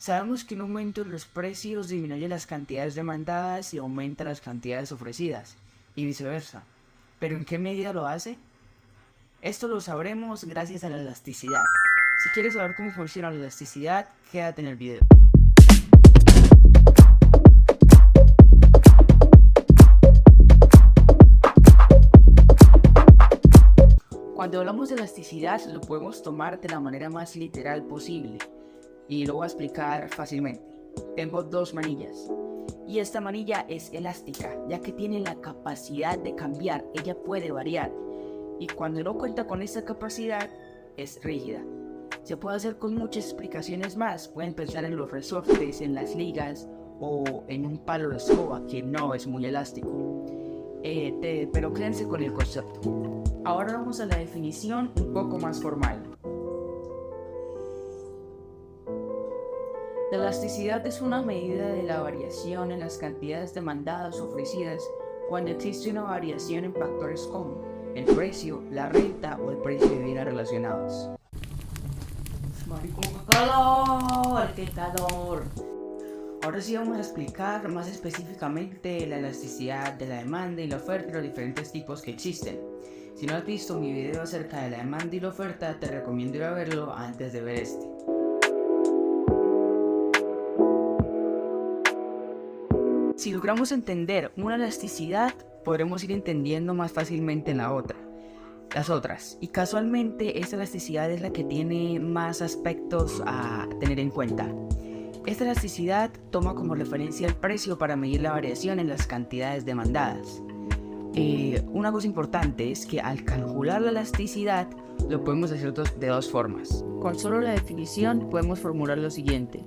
Sabemos que un aumento en los precios disminuye las cantidades demandadas y aumenta las cantidades ofrecidas, y viceversa. ¿Pero en qué medida lo hace? Esto lo sabremos gracias a la elasticidad. Si quieres saber cómo funciona la elasticidad, quédate en el video. Cuando hablamos de elasticidad, lo podemos tomar de la manera más literal posible. Y lo voy a explicar fácilmente. Tengo dos manillas. Y esta manilla es elástica, ya que tiene la capacidad de cambiar. Ella puede variar. Y cuando no cuenta con esta capacidad, es rígida. Se puede hacer con muchas explicaciones más. Pueden pensar en los resortes, en las ligas o en un palo de escoba que no es muy elástico. Pero quédense con el concepto. Ahora vamos a la definición un poco más formal. La elasticidad es una medida de la variación en las cantidades demandadas o ofrecidas cuando existe una variación en factores como el precio, la renta o el precio de bienes relacionados. ¡Marico, qué calor! ¡Qué calor! Ahora sí vamos a explicar más específicamente la elasticidad de la demanda y la oferta y los diferentes tipos que existen. Si no has visto mi video acerca de la demanda y la oferta, te recomiendo ir a verlo antes de ver este. Si logramos entender una elasticidad, podremos ir entendiendo más fácilmente las otras. Y casualmente esta elasticidad es la que tiene más aspectos a tener en cuenta. Esta elasticidad toma como referencia el precio para medir la variación en las cantidades demandadas. Una cosa importante es que al calcular la elasticidad lo podemos hacer de dos formas. Con solo la definición podemos formular lo siguiente.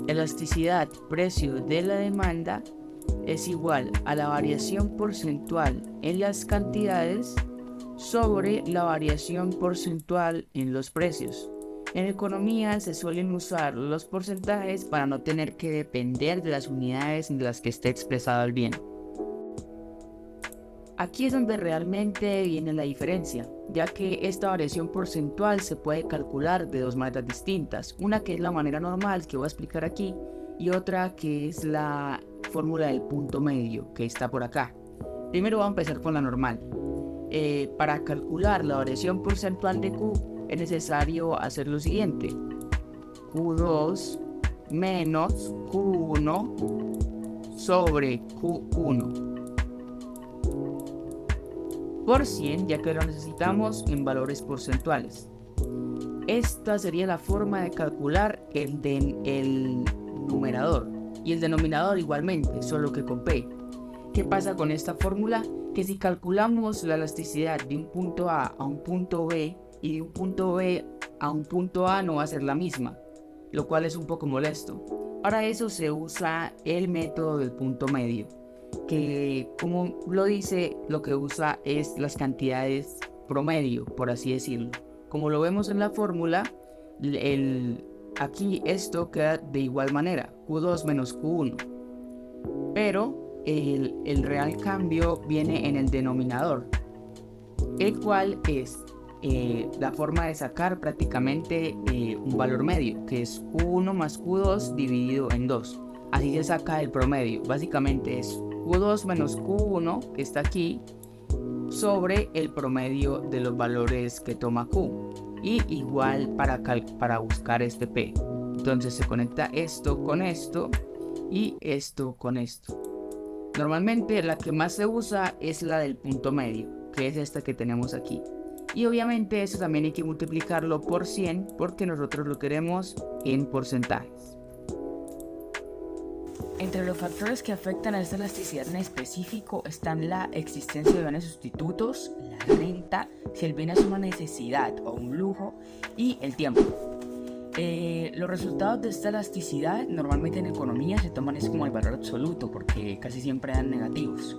Elasticidad precio de la demanda es igual a la variación porcentual en las cantidades sobre la variación porcentual en los precios. En economía se suelen usar los porcentajes para no tener que depender de las unidades en las que esté expresado el bien. Aquí es donde realmente viene la diferencia, ya que esta variación porcentual se puede calcular de dos maneras distintas. Una que es la manera normal que voy a explicar aquí y otra que es la fórmula del punto medio que está por acá. Primero vamos a empezar con la normal. Para calcular la variación porcentual de Q es necesario hacer lo siguiente. Q2 menos Q1 sobre Q1 por 100, ya que lo necesitamos en valores porcentuales. Esta sería la forma de calcular el numerador y el denominador igualmente, solo que con P. ¿Qué pasa con esta fórmula? Que si calculamos la elasticidad de un punto A a un punto B y de un punto B a un punto A no va a ser la misma, lo cual es un poco molesto. Para eso se usa el método del punto medio, que como lo dice, lo que usa es las cantidades promedio, por así decirlo. Como lo vemos en la fórmula, aquí esto queda de igual manera, Q2 menos Q1, pero el real cambio viene en el denominador, el cual es la forma de sacar prácticamente un valor medio, que es Q1 más Q2 dividido en 2. Así se saca el promedio. Básicamente es Q2 menos Q1, que está aquí, sobre el promedio de los valores que toma Q. Y igual para buscar este P. Entonces se conecta esto con esto y esto con esto. Normalmente la que más se usa es la del punto medio, que es esta que tenemos aquí. Y obviamente eso también hay que multiplicarlo por 100 porque nosotros lo queremos en porcentajes. Entre los factores que afectan a esta elasticidad en específico están la existencia de bienes sustitutos, la renta, si el bien es una necesidad o un lujo, y el tiempo. Los resultados de esta elasticidad normalmente en economía se toman como el valor absoluto porque casi siempre dan negativos.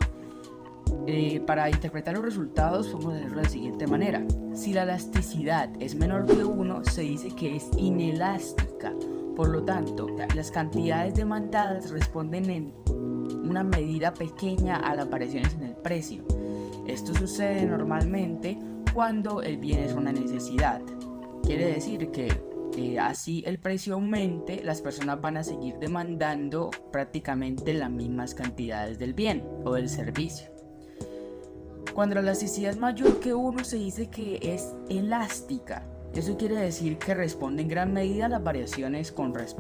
Para interpretar los resultados podemos hacerlo de la siguiente manera. Si la elasticidad es menor que 1, se dice que es inelástica. Por lo tanto, las cantidades demandadas responden en una medida pequeña a las variaciones en el precio. Esto sucede normalmente cuando el bien es una necesidad. Quiere decir que así el precio aumente, las personas van a seguir demandando prácticamente las mismas cantidades del bien o del servicio. Cuando la elasticidad es mayor que 1 se dice que es elástica. Eso quiere decir que responde en gran medida a las variaciones, a las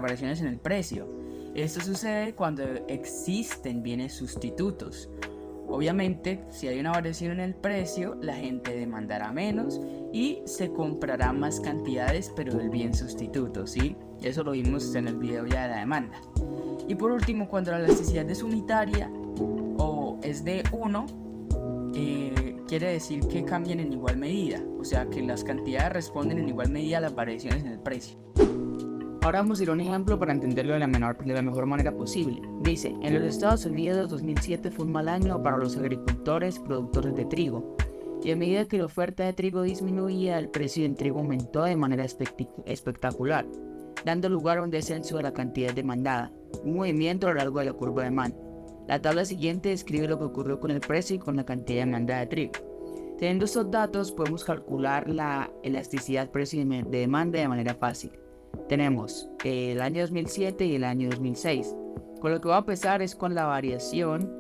variaciones en el precio. Esto sucede cuando existen bienes sustitutos. Obviamente, si hay una variación en el precio, la gente demandará menos y se comprará más cantidades, pero del bien sustituto, ¿sí? Eso lo vimos en el video ya de la demanda. Y por último, cuando la elasticidad es unitaria o es de 1, quiere decir que cambian en igual medida, o sea que las cantidades responden en igual medida a las variaciones en el precio. Ahora vamos a ir a un ejemplo para entenderlo de la mejor manera posible. Dice, en los Estados Unidos 2007 fue un mal año para los agricultores productores de trigo, y a medida que la oferta de trigo disminuía, el precio del trigo aumentó de manera espectacular, dando lugar a un descenso de la cantidad demandada, un movimiento a lo largo de la curva de Mann. La tabla siguiente describe lo que ocurrió con el precio y con la cantidad demandada de trigo. Teniendo estos datos, podemos calcular la elasticidad precio de demanda de manera fácil. Tenemos el año 2007 y el año 2006. Con lo que voy a empezar es con la variación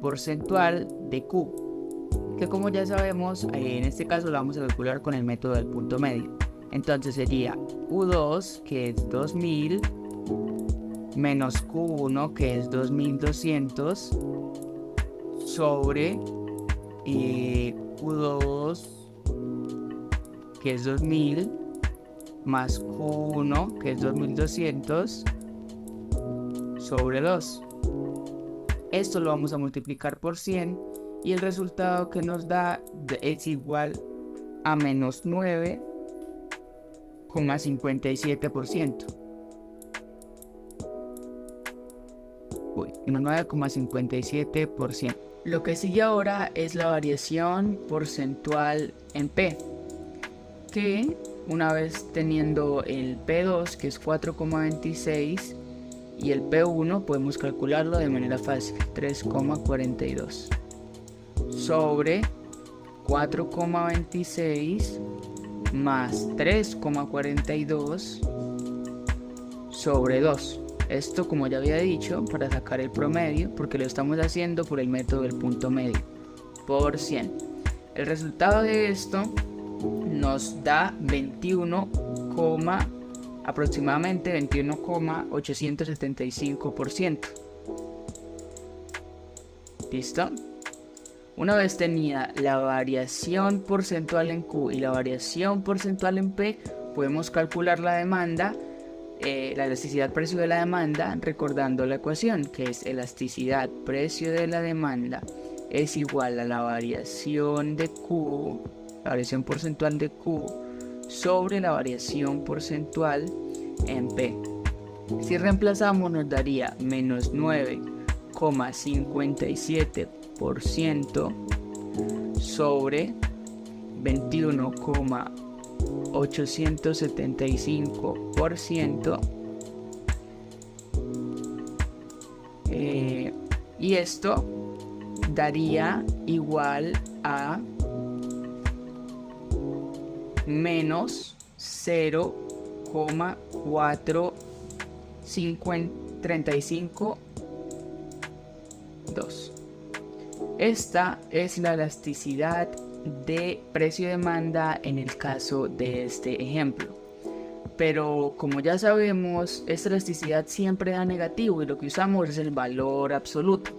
porcentual de Q, que como ya sabemos, en este caso la vamos a calcular con el método del punto medio. Entonces sería Q2, que es 2000, menos Q1, que es 2200, sobre Q2, que es 2000, más Q1, que es 2200, sobre 2. Esto lo vamos a multiplicar por 100 y el resultado que nos da es igual a menos 9,57%. 9,57%. Lo que sigue ahora es la variación porcentual en P, que una vez teniendo el P2, que es 4,26, y el P1 podemos calcularlo de manera fácil, 3,42 sobre 4,26 más 3,42 sobre 2. Esto, como ya había dicho, para sacar el promedio, porque lo estamos haciendo por el método del punto medio, por 100. El resultado de esto nos da aproximadamente 21,875%. ¿Listo? Una vez tenida la variación porcentual en Q y la variación porcentual en P, podemos calcular la demanda, la elasticidad precio de la demanda, recordando la ecuación, que es elasticidad precio de la demanda es igual a la variación de Q, la variación porcentual de Q, sobre la variación porcentual en P. Si reemplazamos nos daría menos 9,57% sobre 21,875%, y esto daría igual a menos 0,4352. Esta es la elasticidad de precio-demanda en el caso de este ejemplo. Pero como ya sabemos, esta elasticidad siempre da negativo y lo que usamos es el valor absoluto.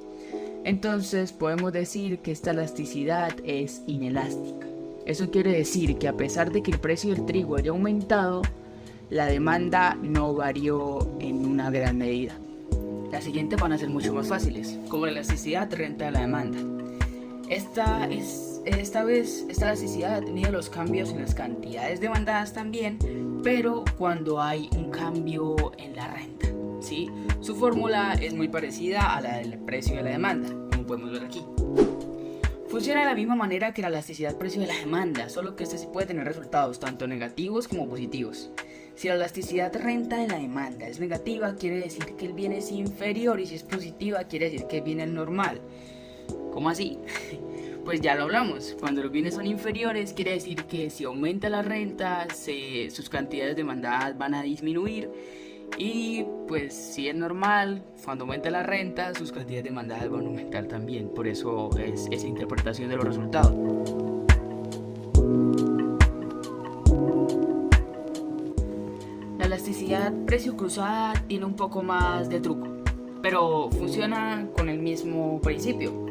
Entonces podemos decir que esta elasticidad es inelástica. Eso quiere decir que a pesar de que el precio del trigo haya aumentado, la demanda no varió en una gran medida. Las siguientes van a ser mucho más fáciles, como la elasticidad renta de la demanda. Esta elasticidad mide los cambios en las cantidades demandadas también, pero cuando hay un cambio en la renta, ¿sí? Su fórmula es muy parecida a la del precio de la demanda, como podemos ver aquí. Funciona de la misma manera que la elasticidad precio de la demanda, solo que este sí puede tener resultados tanto negativos como positivos. Si la elasticidad renta de la demanda es negativa, quiere decir que el bien es inferior, y si es positiva, quiere decir que el bien es normal. ¿Cómo así? Pues ya lo hablamos, cuando los bienes son inferiores quiere decir que si aumenta la renta, sus cantidades demandadas van a disminuir. Y pues si es normal, cuando aumenta la renta, sus cantidades demandadas van a aumentar también. Por eso es esa interpretación de los resultados. La elasticidad precio cruzada tiene un poco más de truco, pero funciona con el mismo principio.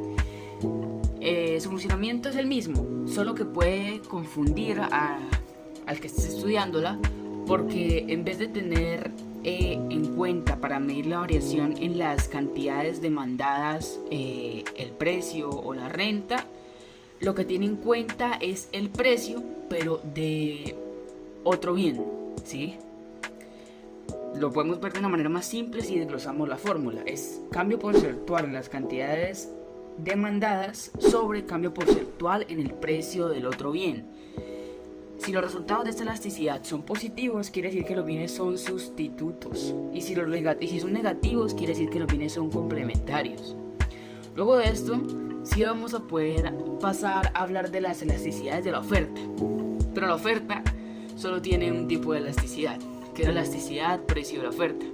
Su funcionamiento es el mismo, solo que puede confundir al que esté estudiándola, porque en vez de tener en cuenta para medir la variación en las cantidades demandadas el precio o la renta, lo que tiene en cuenta es el precio, pero de otro bien, ¿sí? Lo podemos ver de una manera más simple si desglosamos la fórmula. Es cambio porcentual en las cantidades demandadas sobre cambio porcentual en el precio del otro bien. Si los resultados de esta elasticidad son positivos, quiere decir que los bienes son sustitutos. Y si son negativos, quiere decir que los bienes son complementarios. Luego de esto, sí vamos a poder pasar a hablar de las elasticidades de la oferta. Pero la oferta solo tiene un tipo de elasticidad, que es la elasticidad precio de la oferta.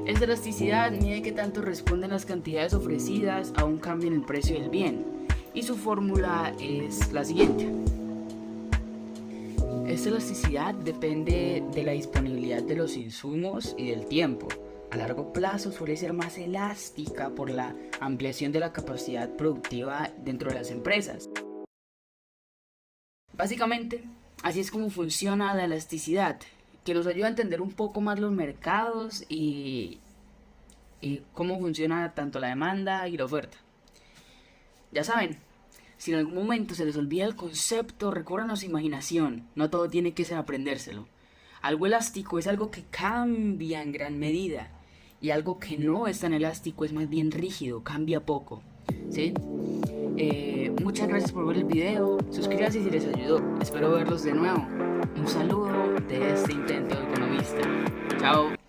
Esta elasticidad mide qué tanto responden las cantidades ofrecidas a un cambio en el precio del bien, y su fórmula es la siguiente. Esta elasticidad depende de la disponibilidad de los insumos y del tiempo. A largo plazo suele ser más elástica por la ampliación de la capacidad productiva dentro de las empresas. Básicamente, así es como funciona la elasticidad, que nos ayuda a entender un poco más los mercados y cómo funciona tanto la demanda y la oferta. Ya saben, si en algún momento se les olvida el concepto, recurran a su imaginación, no todo tiene que ser aprendérselo. Algo elástico es algo que cambia en gran medida, y algo que no es tan elástico es más bien rígido, cambia poco, ¿sí? Muchas gracias por ver el video, suscríbanse si les ayudó, espero verlos de nuevo. Un saludo de este intento economista. Chao.